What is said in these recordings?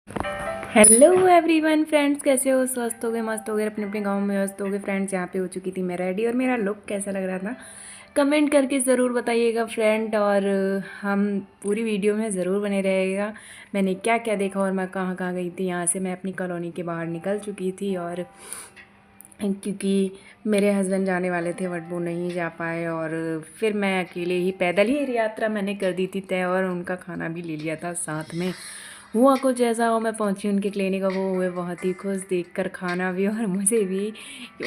Hello everyone friends, कैसे हो? स्वस्थ हो गए, मस्त हो गए, अपने अपने गांव में मस्त हो गए फ्रेंड्स। यहाँ पे हो चुकी थी मैं रेडी, और मेरा लुक कैसा लग रहा था कमेंट करके ज़रूर बताइएगा फ्रेंड। और हम पूरी वीडियो में ज़रूर बने रहेगा। मैंने क्या क्या देखा और मैं कहाँ कहाँ गई थी। यहाँ से मैं अपनी कॉलोनी के बाहर निकल चुकी थी, और क्योंकि मेरे हस्बैंड जाने वाले थे बट वो नहीं जा पाए, और फिर मैं अकेले ही पैदल ही यात्रा मैंने कर दी थी तय, और उनका खाना भी ले लिया था साथ में। हुआ कुछ ऐसा हो, मैं पहुंची उनके क्लिनिक, और वो हुए बहुत ही खुश देखकर खाना भी और मुझे भी।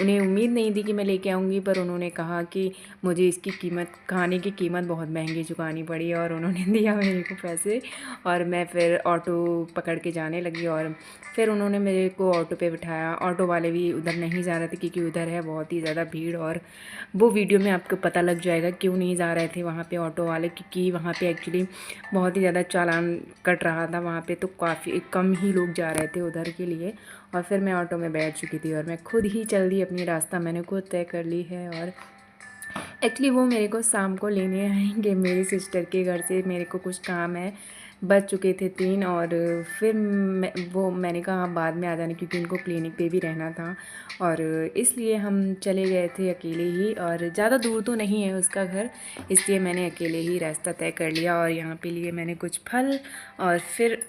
उन्हें उम्मीद नहीं थी कि मैं लेके आऊँगी, पर उन्होंने कहा कि मुझे इसकी कीमत, खाने की कीमत बहुत महंगी चुकानी पड़ी, और उन्होंने दिया मेरे को पैसे। और मैं फिर ऑटो पकड़ के जाने लगी, और फिर उन्होंने मेरे को ऑटो पे बिठाया। ऑटो वाले भी उधर नहीं जा रहे थे क्योंकि उधर है बहुत ही ज़्यादा भीड़, और वो वीडियो में आपको पता लग जाएगा क्यों नहीं जा रहे थे वहाँ पे ऑटो वाले, क्योंकि वहाँ पे एक्चुअली बहुत ही ज़्यादा चालान कट रहा था वहाँ पे, तो काफ़ी कम ही लोग जा रहे थे उधर के लिए। और फिर मैं ऑटो में बैठ चुकी थी, और मैं खुद ही चल दी, अपनी रास्ता मैंने खुद तय कर ली है। और एक्चुअली वो मेरे को शाम को लेने आएंगे मेरी सिस्टर के घर से, मेरे को कुछ काम है। बज चुके थे 3, और फिर मैंने कहा आप बाद में आ जाने, क्योंकि उनको क्लिनिक पे भी रहना था, और इसलिए हम चले गए थे अकेले ही। और ज़्यादा दूर तो नहीं है उसका घर, इसलिए मैंने अकेले ही रास्ता तय कर लिया। और यहाँ पे लिए मैंने कुछ फल, और फिर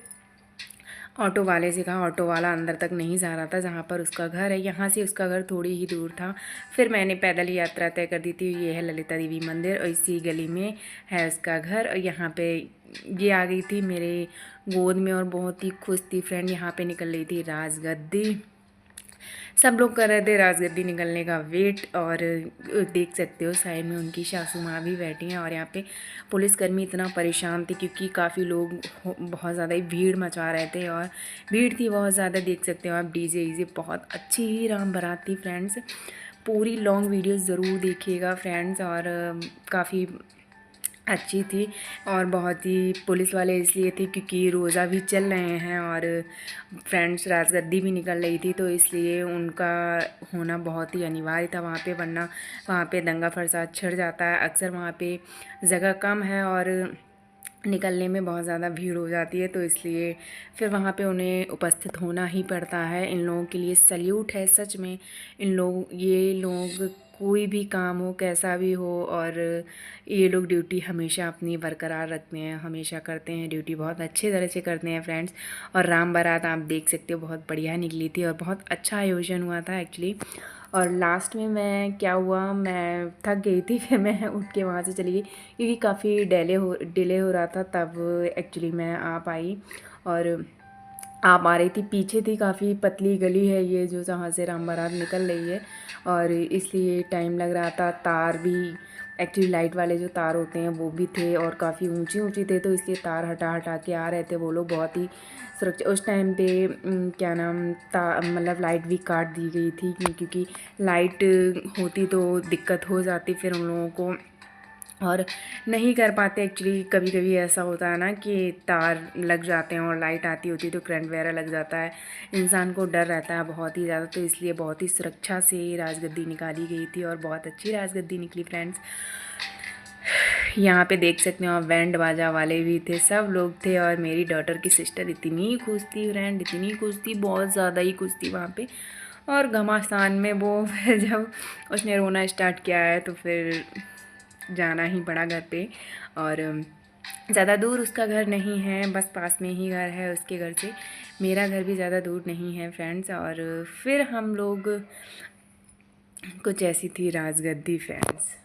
ऑटो वाले से कहा। ऑटो वाला अंदर तक नहीं जा रहा था जहाँ पर उसका घर है, यहाँ से उसका घर थोड़ी ही दूर था। फिर मैंने पैदल ही यात्रा तय कर दी थी। ये है ललिता देवी मंदिर, और इसी गली में है उसका घर। और यहाँ पे ये आ गई थी मेरे गोद में, और बहुत ही खुश थी फ्रेंड। यहाँ पे निकल रही थी राजगद्दी, सब लोग कर रहे थे राजगद्दी निकलने का वेट। और देख सकते हो साइड में उनकी सासू माँ भी बैठी हैं। और यहाँ पे पुलिसकर्मी इतना परेशान थे क्योंकि काफ़ी लोग बहुत ज़्यादा ही भीड़ मचा रहे थे, और भीड़ थी बहुत ज़्यादा। देख सकते हो आप, डीजे ईजे बहुत अच्छी ही राम बारात थी फ्रेंड्स। पूरी लॉन्ग वीडियो ज़रूर देखिएगा फ्रेंड्स, और काफ़ी अच्छी थी। और बहुत ही पुलिस वाले इसलिए थे क्योंकि रोज़ा भी चल रहे हैं, और फ्रेंड्स राजगद्दी भी निकल रही थी, तो इसलिए उनका होना बहुत ही अनिवार्य था वहाँ पे, वरना वहाँ पे दंगा फसाद छिड़ जाता है। अक्सर वहाँ पे जगह कम है, और निकलने में बहुत ज़्यादा भीड़ हो जाती है, तो इसलिए फिर वहाँ पे उन्हें उपस्थित होना ही पड़ता है। इन लोगों के लिए सल्यूट है सच में। ये लोग कोई भी काम हो, कैसा भी हो, और ये लोग ड्यूटी हमेशा अपनी बरकरार रखते हैं, हमेशा करते हैं ड्यूटी, बहुत अच्छे तरह से करते हैं फ्रेंड्स। और राम बारात आप देख सकते हो बहुत बढ़िया निकली थी, और बहुत अच्छा आयोजन हुआ था एक्चुअली। और लास्ट में मैं क्या हुआ, मैं थक गई थी फिर मैं उठ के वहाँ से चली गई, क्योंकि काफ़ी डिले हो रहा था तब एक्चुअली मैं आ पाई। और आप आ रही थी, पीछे थी, काफ़ी पतली गली है ये जो जहाँ से राम बारात निकल रही है, और इसलिए टाइम लग रहा था। तार भी एक्चुअली लाइट वाले जो तार होते हैं वो भी थे, और काफ़ी ऊंची ऊंची थे, तो इसलिए तार हटा हटा के आ रहे थे वो लोग। बहुत ही सुरक्षा उस टाइम पे क्या नाम मतलब लाइट भी काट दी गई थी, क्योंकि लाइट होती तो दिक्कत हो जाती फिर उन लोगों को, और नहीं कर पाते एक्चुअली। कभी कभी ऐसा होता है ना कि तार लग जाते हैं और लाइट आती होती है तो करंट वगैरह लग जाता है, इंसान को डर रहता है बहुत ही ज़्यादा, तो इसलिए बहुत ही सुरक्षा से राजगद्दी निकाली गई थी, और बहुत अच्छी राजगद्दी निकली फ्रेंड्स। यहाँ पे देख सकते हो आप, बैंड बाजा वाले भी थे, सब लोग थे। और मेरी डॉटर की सिस्टर इतनी खुश थी फ्रेंड, इतनी खुश थी, बहुत ज़्यादा ही खुश थी वहाँ पे। और घमासान में वो फिर जब उसने रोना स्टार्ट किया है तो फिर जाना ही पड़ा घर पे। और ज़्यादा दूर उसका घर नहीं है, बस पास में ही घर है उसके घर से। मेरा घर भी ज़्यादा दूर नहीं है फ्रेंड्स। और फिर हम लोग, कुछ ऐसी थी राजगद्दी फ्रेंड्स,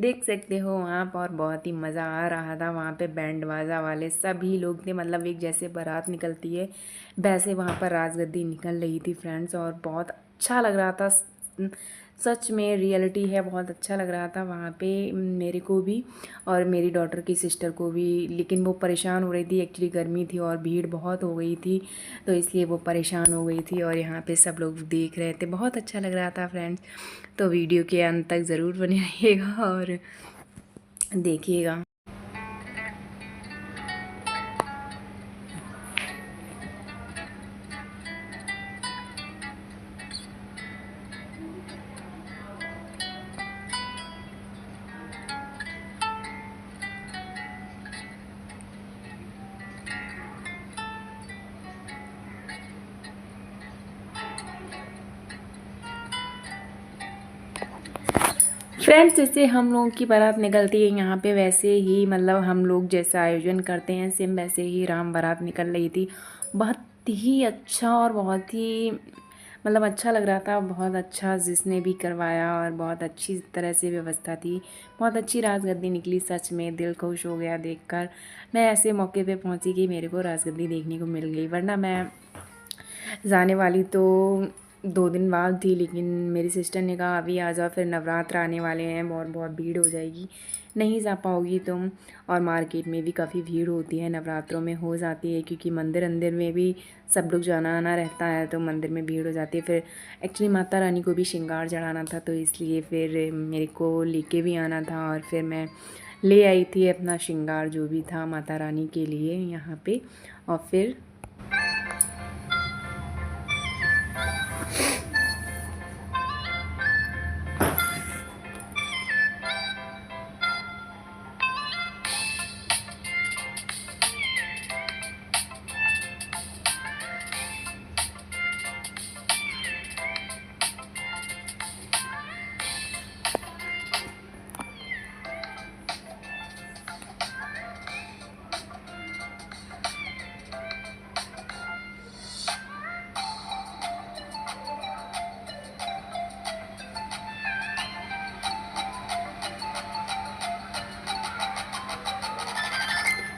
देख सकते हो आप। और बहुत ही मज़ा आ रहा था वहाँ पे, बैंड बाजा वाले सभी लोग थे, मतलब एक जैसे बारात निकलती है वैसे वहाँ पर राजगद्दी निकल रही थी फ्रेंड्स, और बहुत अच्छा लग रहा था। सच में रियलिटी है, बहुत अच्छा लग रहा था वहाँ पे मेरे को भी, और मेरी डॉटर की सिस्टर को भी। लेकिन वो परेशान हो रही थी एक्चुअली, गर्मी थी और भीड़ बहुत हो गई थी, तो इसलिए वो परेशान हो गई थी। और यहाँ पे सब लोग देख रहे थे, बहुत अच्छा लग रहा था फ्रेंड्स। तो वीडियो के अंत तक ज़रूर बने रहिएगा और देखिएगा। फ्रेंड्स, जैसे हम लोगों की बारात निकलती है यहाँ पे, वैसे ही मतलब हम लोग जैसा आयोजन करते हैं सेम वैसे ही राम बारात निकल रही थी। बहुत ही अच्छा और बहुत ही मतलब अच्छा लग रहा था, बहुत अच्छा जिसने भी करवाया, और बहुत अच्छी तरह से व्यवस्था थी। बहुत अच्छी राजगद्दी निकली, सच में दिल खुश हो गया देखकर। मैं ऐसे मौके पे पहुंची कि मेरे को राजगद्दी देखने को मिल गई, वरना मैं जाने वाली तो 2 दिन बाद थी, लेकिन मेरी सिस्टर ने कहा अभी आ जाओ, फिर नवरात्र आने वाले हैं और बहुत भीड़ हो जाएगी, नहीं जा पाओगी तुम। और मार्केट में भी काफ़ी भीड़ होती है, नवरात्रों में हो जाती है, क्योंकि मंदिर अंदर में भी सब लोग जाना आना रहता है, तो मंदिर में भीड़ हो जाती है। फिर एक्चुअली माता रानी को भी श्रृंगार चढ़ाना था, तो इसलिए फिर मेरे को लेके भी आना था, और फिर मैं ले आई थी अपना श्रृंगार जो भी था माता रानी के लिए यहाँ पे। और फिर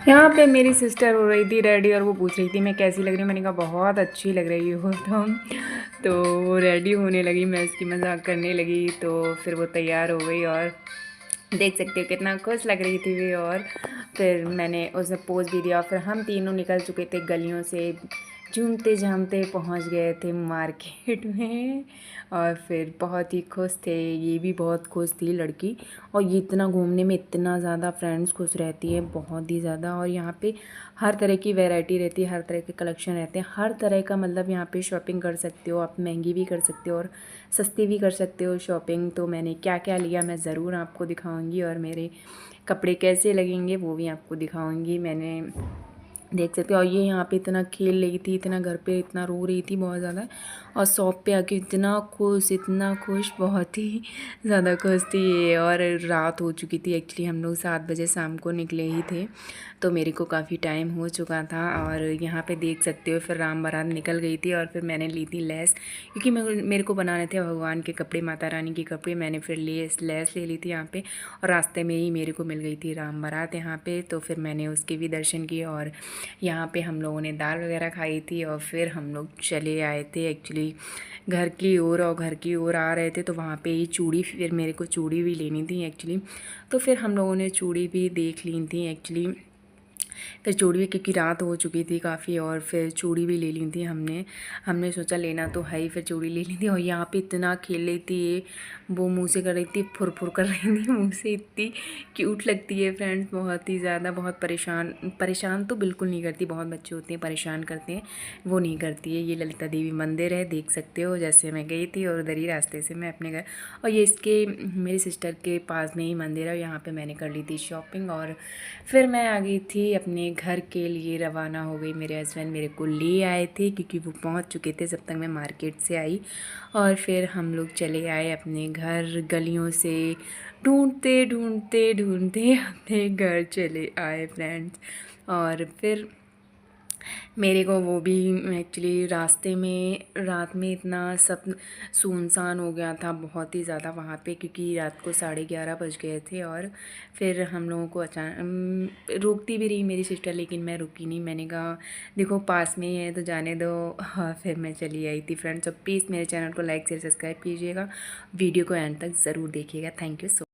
यहाँ पे मेरी सिस्टर हो रही थी रेडी, और वो पूछ रही थी मैं कैसी लग रही हूँ। मैंने कहा बहुत अच्छी लग रही हो तुम। तो वो रेडी होने लगी, मैं उसकी मजाक करने लगी, तो फिर वो तैयार हो गई, और देख सकते हो कितना खुश लग रही थी वो। और फिर मैंने उसे पोज भी दिया, और फिर हम तीनों निकल चुके थे गलियों से, झूमते झामते पहुंच गए थे मार्केट में। और फिर बहुत ही खुश थे, ये भी बहुत खुश थी लड़की। और ये इतना घूमने में इतना ज़्यादा फ्रेंड्स खुश रहती है, बहुत ही ज़्यादा। और यहाँ पे हर तरह की वैरायटी रहती है, हर तरह के कलेक्शन रहते हैं, हर तरह का मतलब यहाँ पे शॉपिंग कर सकते हो आप, महंगी भी कर सकते हो और सस्ती भी कर सकते हो शॉपिंग। तो मैंने क्या क्या लिया मैं ज़रूर आपको दिखाऊंगी, और मेरे कपड़े कैसे लगेंगे वो भी आपको दिखाऊंगी। मैंने देख सकते हो, और ये यहाँ पे इतना खेल रही थी, इतना घर पे इतना रो रही थी बहुत ज़्यादा, और शॉप पे आके इतना खुश, बहुत ही ज़्यादा खुश थी ये। और रात हो चुकी थी, एक्चुअली हम लोग 7 बजे शाम को निकले ही थे, तो मेरे को काफ़ी टाइम हो चुका था। और यहाँ पे देख सकते हो फिर राम बारात निकल गई थी, और फिर मैंने ली थी लेस, क्योंकि मेरे को बनाने थे भगवान के कपड़े, माता रानी के कपड़े। मैंने फिर लेस ले ली थी यहाँ पे, और रास्ते में ही मेरे को मिल गई थी राम बारात यहाँ पे, तो फिर मैंने उसके भी दर्शन किए। और यहाँ पे हम लोगों ने दाल वगैरह खाई थी, और फिर हम लोग चले आए थे एक्चुअली घर की ओर। और घर की ओर आ रहे थे तो वहाँ पे ही चूड़ी, फिर मेरे को चूड़ी भी लेनी थी एक्चुअली, तो फिर हम लोगों ने चूड़ी भी देख ली थी एक्चुअली। फिर चूड़ी भी, क्योंकि रात हो चुकी थी काफ़ी, और फिर चूड़ी भी ले ली थी हमने सोचा लेना तो है ही, फिर चूड़ी ले ली थी। और यहाँ पे इतना खेल रही थी ये, वो मुँह से कर रही थी, फुर कर रही थी मुँह से, इतनी क्यूट लगती है फ्रेंड्स, बहुत ही ज़्यादा। बहुत परेशान तो बिल्कुल नहीं करती, बहुत बच्चे होते हैं परेशान करते हैं, वो नहीं करती है। ये ललिता देवी मंदिर है, देख सकते हो, जैसे मैं गई थी और उधर ही रास्ते से मैं अपने घर, और ये इसके मेरी सिस्टर के पास में ही मंदिर है। यहाँ पे मैंने कर ली थी शॉपिंग, और फिर मैं आ गई थी अपने घर के लिए, रवाना हो गई। मेरे हस्बैंड मेरे को ले आए थे, क्योंकि वो पहुंच चुके थे जब तक मैं मार्केट से आई। और फिर हम लोग चले आए अपने घर, गलियों से ढूंढते अपने घर चले आए फ्रेंड्स। और फिर मेरे को वो भी एक्चुअली रास्ते में रात में इतना सब सुनसान हो गया था बहुत ही ज़्यादा वहाँ पे, क्योंकि रात को 11:30 बज गए थे। और फिर हम लोगों को अचानक रोकती भी रही मेरी सिस्टर, लेकिन मैं रुकी नहीं, मैंने कहा देखो पास में ही है तो जाने दो। हाँ, फिर मैं चली आई थी फ्रेंड्स। तो प्लीज़ मेरे चैनल को लाइक शेयर सब्सक्राइब कीजिएगा, वीडियो को एंड तक ज़रूर देखिएगा। Thank you so